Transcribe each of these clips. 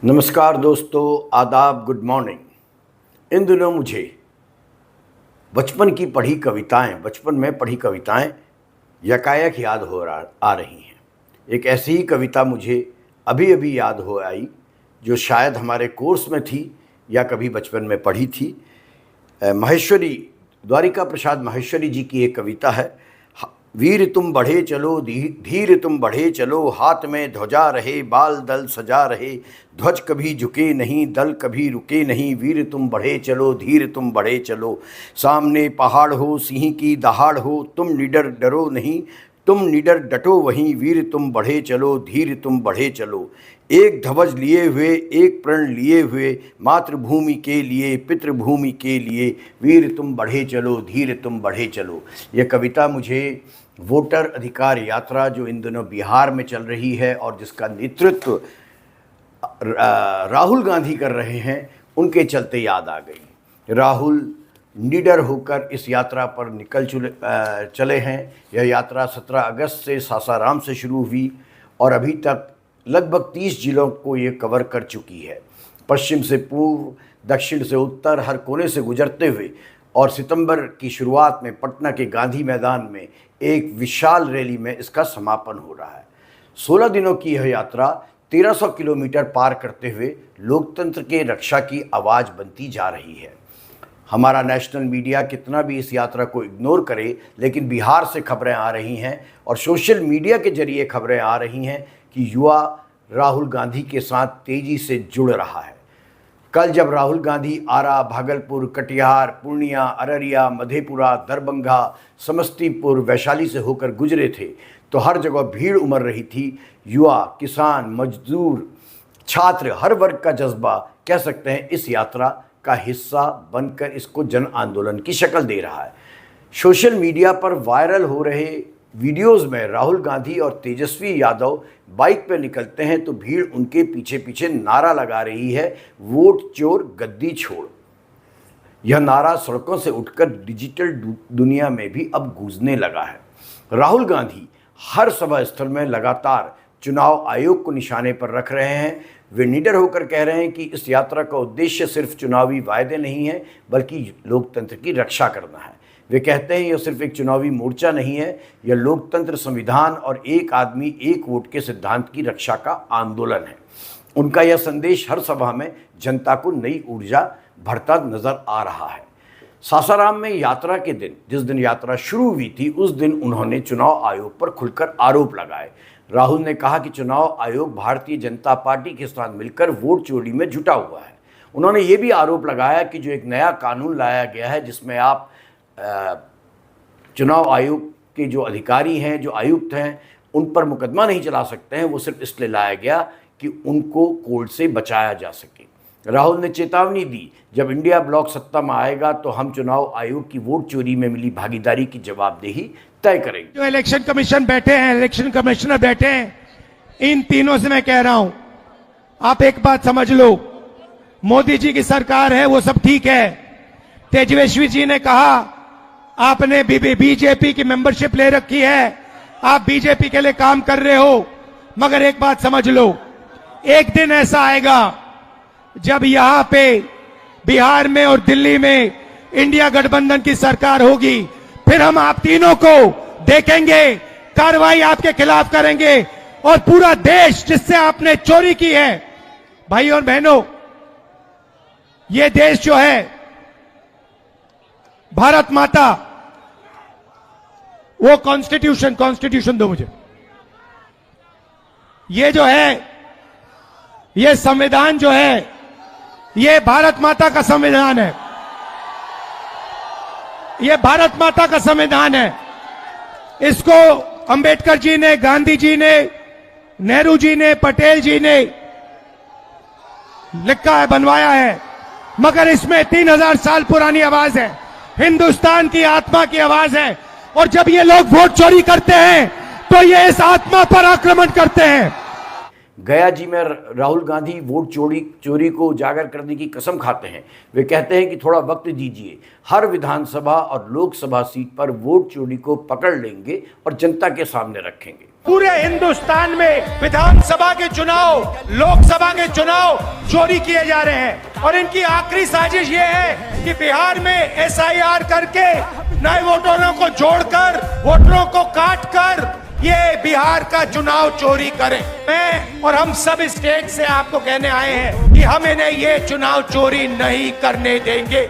नमस्कार दोस्तों, आदाब, गुड मॉर्निंग। इन दिनों मुझे बचपन में पढ़ी कविताएं यकायक याद आ रही हैं। एक ऐसी ही कविता मुझे अभी अभी याद हो आई जो शायद हमारे कोर्स में थी या कभी बचपन में पढ़ी थी। महेश्वरी, द्वारिका प्रसाद महेश्वरी जी की एक कविता है। वीर तुम बढ़े चलो, धीर तुम बढ़े चलो, हाथ में ध्वजा रहे, बाल दल सजा रहे, ध्वज कभी झुके नहीं, दल कभी रुके नहीं, वीर तुम बढ़े चलो, धीर तुम बढ़े चलो, सामने पहाड़ हो, सिंह की दहाड़ हो, तुम निडर डरो नहीं, तुम निडर डटो वहीं, वीर तुम बढ़े चलो, धीर तुम बढ़े चलो, एक ध्वज लिए हुए, एक प्रण लिए हुए, मातृभूमि के लिए, पितृभूमि के लिए, वीर तुम बढ़े चलो, धीर तुम बढ़े चलो। ये कविता मुझे वोटर अधिकार यात्रा जो इन दिनों बिहार में चल रही है और जिसका नेतृत्व राहुल गांधी कर रहे हैं, उनके चलते याद आ गई। राहुल निडर होकर इस यात्रा पर चले हैं। यह यात्रा 17 अगस्त से सासाराम से शुरू हुई और अभी तक लगभग 30 जिलों को ये कवर कर चुकी है। पश्चिम से पूर्व, दक्षिण से उत्तर, हर कोने से गुजरते हुए और सितंबर की शुरुआत में पटना के गांधी मैदान में एक विशाल रैली में इसका समापन हो रहा है। 16 दिनों की यह यात्रा 1300 किलोमीटर पार करते हुए लोकतंत्र के रक्षा की आवाज़ बनती जा रही है। हमारा नेशनल मीडिया कितना भी इस यात्रा को इग्नोर करे, लेकिन बिहार से खबरें आ रही हैं और सोशल मीडिया के जरिए खबरें आ रही हैं कि युवा राहुल गांधी के साथ तेज़ी से जुड़ रहा है। कल जब राहुल गांधी आरा, भागलपुर, कटिहार, पूर्णिया, अररिया, मधेपुरा, दरभंगा, समस्तीपुर, वैशाली से होकर गुजरे थे तो हर जगह भीड़ उमड़ रही थी। युवा, किसान, मजदूर, छात्र, हर वर्ग का जज्बा कह सकते हैं इस यात्रा का हिस्सा बनकर इसको जन आंदोलन की शक्ल दे रहा है। सोशल मीडिया पर वायरल हो रहे वीडियोस में राहुल गांधी और तेजस्वी यादव बाइक पर निकलते हैं तो भीड़ उनके पीछे पीछे नारा लगा रही है, वोट चोर गद्दी छोड़। यह नारा सड़कों से उठकर डिजिटल दुनिया में भी अब गूंजने लगा है। राहुल गांधी हर सभा स्थल में लगातार चुनाव आयोग को निशाने पर रख रहे हैं। वे निडर होकर कह रहे हैं कि इस यात्रा का उद्देश्य सिर्फ चुनावी वायदे नहीं है बल्कि लोकतंत्र की रक्षा करना है। वे कहते हैं यह सिर्फ एक चुनावी मोर्चा नहीं है, यह लोकतंत्र, संविधान और एक आदमी एक वोट के सिद्धांत की रक्षा का आंदोलन है। उनका यह संदेश हर सभा में जनता को नई ऊर्जा भरता नजर आ रहा है। सासाराम में यात्रा के दिन, जिस दिन यात्रा शुरू हुई थी, उस दिन उन्होंने चुनाव आयोग पर खुलकर आरोप लगाए। राहुल ने कहा कि चुनाव आयोग भारतीय जनता पार्टी के साथ मिलकर वोट चोरी में जुटा हुआ है। उन्होंने ये भी आरोप लगाया कि जो एक नया कानून लाया गया है जिसमें आप चुनाव आयोग के जो अधिकारी हैं, जो आयुक्त हैं, उन पर मुकदमा नहीं चला सकते हैं, वो सिर्फ इसलिए लाया गया कि उनको कोर्ट से बचाया जा सके। राहुल ने चेतावनी दी, जब इंडिया ब्लॉक सत्ता में आएगा तो हम चुनाव आयोग की वोट चोरी में मिली भागीदारी की जवाबदेही तय करेंगे। जो इलेक्शन कमीशन बैठे हैं, इलेक्शन कमिश्नर बैठे हैं, इन तीनों से मैं कह रहा हूं, आप एक बात समझ लो, मोदी जी की सरकार है, वो सब ठीक है। तेजस्वी जी ने कहा आपने बीजेपी की मेंबरशिप ले रखी है, आप बीजेपी के लिए काम कर रहे हो, मगर एक बात समझ लो, एक दिन ऐसा आएगा जब यहां पे बिहार में और दिल्ली में इंडिया गठबंधन की सरकार होगी, फिर हम आप तीनों को देखेंगे, कार्रवाई आपके खिलाफ करेंगे और पूरा देश जिससे आपने चोरी की है, भाई और बहनों, ये देश जो है, भारत माता, वो कॉन्स्टिट्यूशन दो मुझे, ये जो है, ये संविधान जो है, ये भारत माता का संविधान है, ये भारत माता का संविधान है। इसको अंबेडकर जी ने, गांधी जी ने, नेहरू जी ने, पटेल जी ने लिखा है, बनवाया है, मगर इसमें 3000 साल पुरानी आवाज है, हिंदुस्तान की आत्मा की आवाज है। और जब ये लोग वोट चोरी करते हैं तो ये इस आत्मा पर आक्रमण करते हैं। गया जी में राहुल गांधी वोट चोरी को उजागर करने की कसम खाते हैं। वे कहते हैं कि थोड़ा वक्त दीजिए, हर विधानसभा और लोकसभा सीट पर वोट चोरी को पकड़ लेंगे और जनता के सामने रखेंगे। पूरे हिंदुस्तान में विधानसभा के चुनाव, लोकसभा के चुनाव चोरी किए जा रहे हैं और इनकी आखिरी साजिश ये है कि बिहार में एसआईआर करके नए वोटरों को जोड़कर, वोटरों को काटकर ये बिहार का चुनाव चोरी करें। मैं और हम सब स्टेट से आपको कहने आए हैं कि हम इन्हें ये चुनाव चोरी नहीं करने देंगे।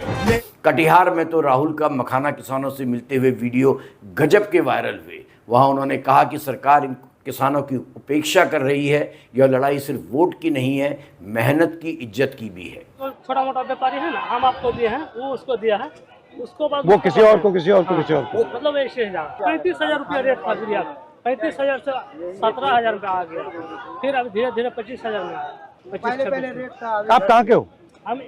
कटिहार में तो राहुल का मखाना किसानों से मिलते हुए वीडियो गजब के वायरल हुए। वहां उन्होंने कहा कि सरकार इन किसानों की उपेक्षा कर रही है। यह लड़ाई सिर्फ वोट की नहीं है, मेहनत की, इज्जत की भी है। तो छोटा मोटा व्यापारी है ना, हम आपको दिए हैं, वो उसको दिया है, उसको बाद वो किसी और को मतलब ऐसे 35,000 रुपया रेट था यूरिया का। 35,000 से 17,000 रुपया आ गया, फिर अब धीरे धीरे 25,000 में आया। 25-26 आप कहाँ के हो? हम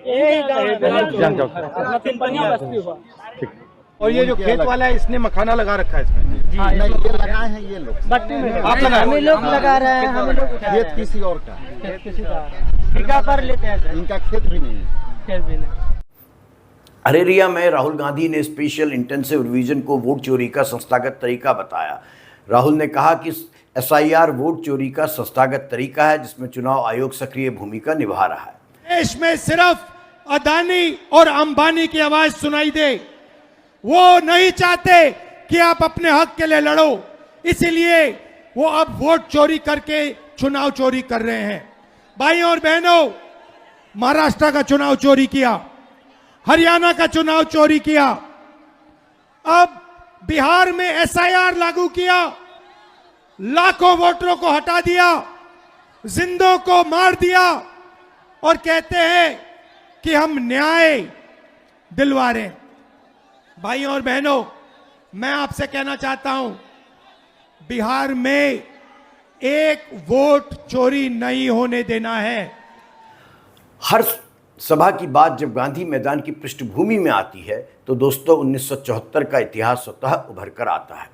बस्ती हुआ। और ये जो खेत वाला है इसने मखाना लगा रखा है इसमें? हाँ, ये लगाए हैं ये लोग। बस्ती में आप लगाए? हम लोग लगा रहे हैं, हम लोग खेत किसी और का, किसी का ठेका पर लेते हैं सर। इनका खेत भी नहीं है। खेत भी नहीं। अरेरिया में राहुल गांधी ने स्पेशल इंटेंसिव रिवीजन को वोट चोरी का संस्थागत तरीका बताया। राहुल ने कहा कि एसआईआर वोट चोरी का संस्थागत तरीका है जिसमें चुनाव आयोग सक्रिय भूमिका निभा रहा है। देश में सिर्फ अदानी और अंबानी की आवाज सुनाई दे। वो नहीं चाहते कि आप अपने हक के लिए लड़ो, इसलिए वो अब वोट चोरी करके चुनाव चोरी कर रहे हैं। भाइयों और बहनों, महाराष्ट्र का चुनाव चोरी किया, हरियाणा का चुनाव चोरी किया, अब बिहार में एसआईआर लागू किया, लाखों वोटरों को हटा दिया, जिंदों को मार दिया और कहते हैं कि हम न्याय दिलवा रहे हैं। भाइयों और बहनों, मैं आपसे कहना चाहता हूं, बिहार में एक वोट चोरी नहीं होने देना है। हर सभा की बात जब गांधी मैदान की पृष्ठभूमि में आती है तो दोस्तों 1974 का इतिहास स्वतः उभर कर आता है।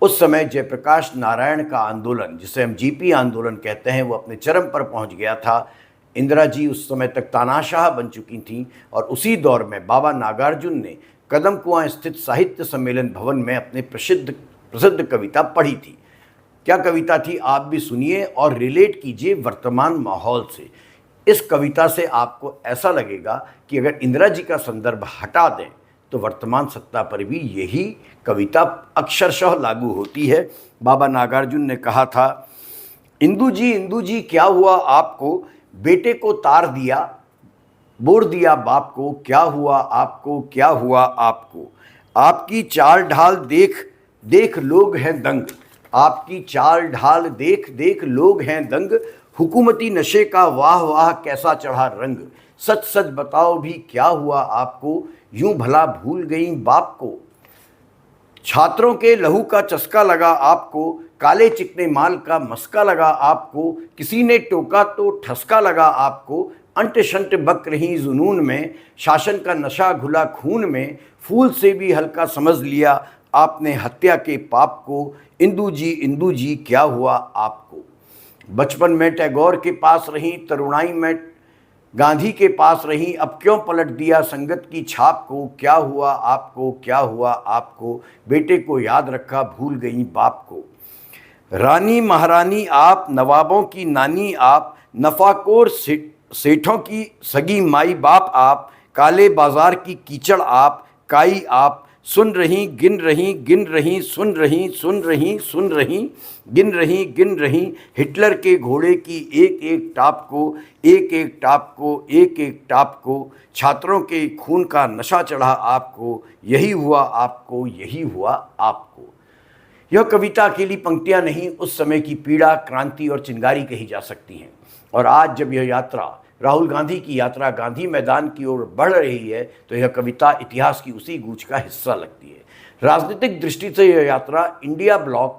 उस समय जयप्रकाश नारायण का आंदोलन, जिसे हम जीपी आंदोलन कहते हैं, वो अपने चरम पर पहुंच गया था। इंदिरा जी उस समय तक तानाशाह बन चुकी थीं और उसी दौर में बाबा नागार्जुन ने कदम कुआं स्थित साहित्य सम्मेलन भवन में अपने प्रसिद्ध कविता पढ़ी थी। क्या कविता थी, आप भी सुनिए और रिलेट कीजिए वर्तमान माहौल से। इस कविता से आपको ऐसा लगेगा कि अगर इंदिरा जी का संदर्भ हटा दें तो वर्तमान सत्ता पर भी यही कविता अक्षरशः लागू होती है। बाबा नागार्जुन ने कहा था, इंदू जी क्या हुआ आपको, बेटे को तार दिया, बोर दिया बाप को, क्या हुआ आपको, क्या हुआ आपको, आपकी चाल ढाल देख देख लोग हैं दंग, आपकी चाल ढाल देख देख लोग हैं दंग, हुकूमती नशे का वाह वाह कैसा चढ़ा रंग, सच सच बताओ भी क्या हुआ आपको, यूं भला भूल गई बाप को, छात्रों के लहू का चस्का लगा आपको, काले चिकने माल का मस्का लगा आपको, किसी ने टोका तो ठसका लगा आपको, अंट शंट बक रही जुनून में, शासन का नशा घुला खून में, फूल से भी हल्का समझ लिया आपने हत्या के पाप को, इंदू जी क्या हुआ आपको। बचपन में टैगोर के पास रही, तरुणाई में गांधी के पास रही, अब क्यों पलट दिया संगत की छाप को, क्या हुआ आपको, क्या हुआ आपको, बेटे को याद रखा भूल गई बाप को। रानी महारानी आप, नवाबों की नानी आप, नफाकोर सेठों की सगी माई बाप आप, काले बाजार की कीचड़ आप, काई आप, सुन रही गिन रही गिन रही, सुन रही सुन रही सुन रही, गिन रही गिन रही, हिटलर के घोड़े की एक एक टाप को, एक एक टाप को, एक एक टाप को, छात्रों के खून का नशा चढ़ा आपको, यही हुआ आपको, यही हुआ आपको। यह कविता अकेली पंक्तियां नहीं, उस समय की पीड़ा, क्रांति और चिंगारी कही जा सकती हैं। और आज जब यह यात्रा, राहुल गांधी की यात्रा गांधी मैदान की ओर बढ़ रही है तो यह कविता इतिहास की उसी गूंज का हिस्सा लगती है। राजनीतिक दृष्टि से यह यात्रा इंडिया ब्लॉक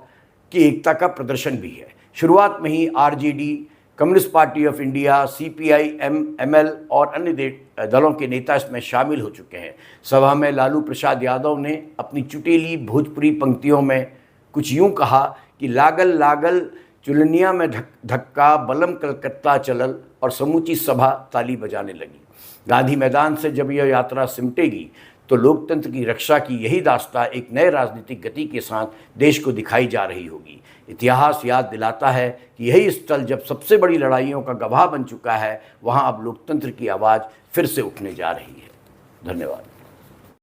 की एकता का प्रदर्शन भी है। शुरुआत में ही RJD, communist party of India, CPI, ML और अन्य दलों के नेता इसमें शामिल हो चुके हैं। सभा में लालू प्रसाद यादव ने अपनी चुटेली भोजपुरी पंक्तियों में कुछ यूं कहा कि लागल लागल चुलनिया में धक्का, बलम कलकत्ता चलल, और समूची सभा ताली बजाने लगी। गांधी मैदान से जब यह यात्रा सिमटेगी तो लोकतंत्र की रक्षा की यही दास्तां एक नए राजनीतिक गति के साथ देश को दिखाई जा रही होगी। इतिहास याद दिलाता है कि यही स्थल जब सबसे बड़ी लड़ाइयों का गवाह बन चुका है, वहाँ अब लोकतंत्र की आवाज़ फिर से उठने जा रही है। धन्यवाद।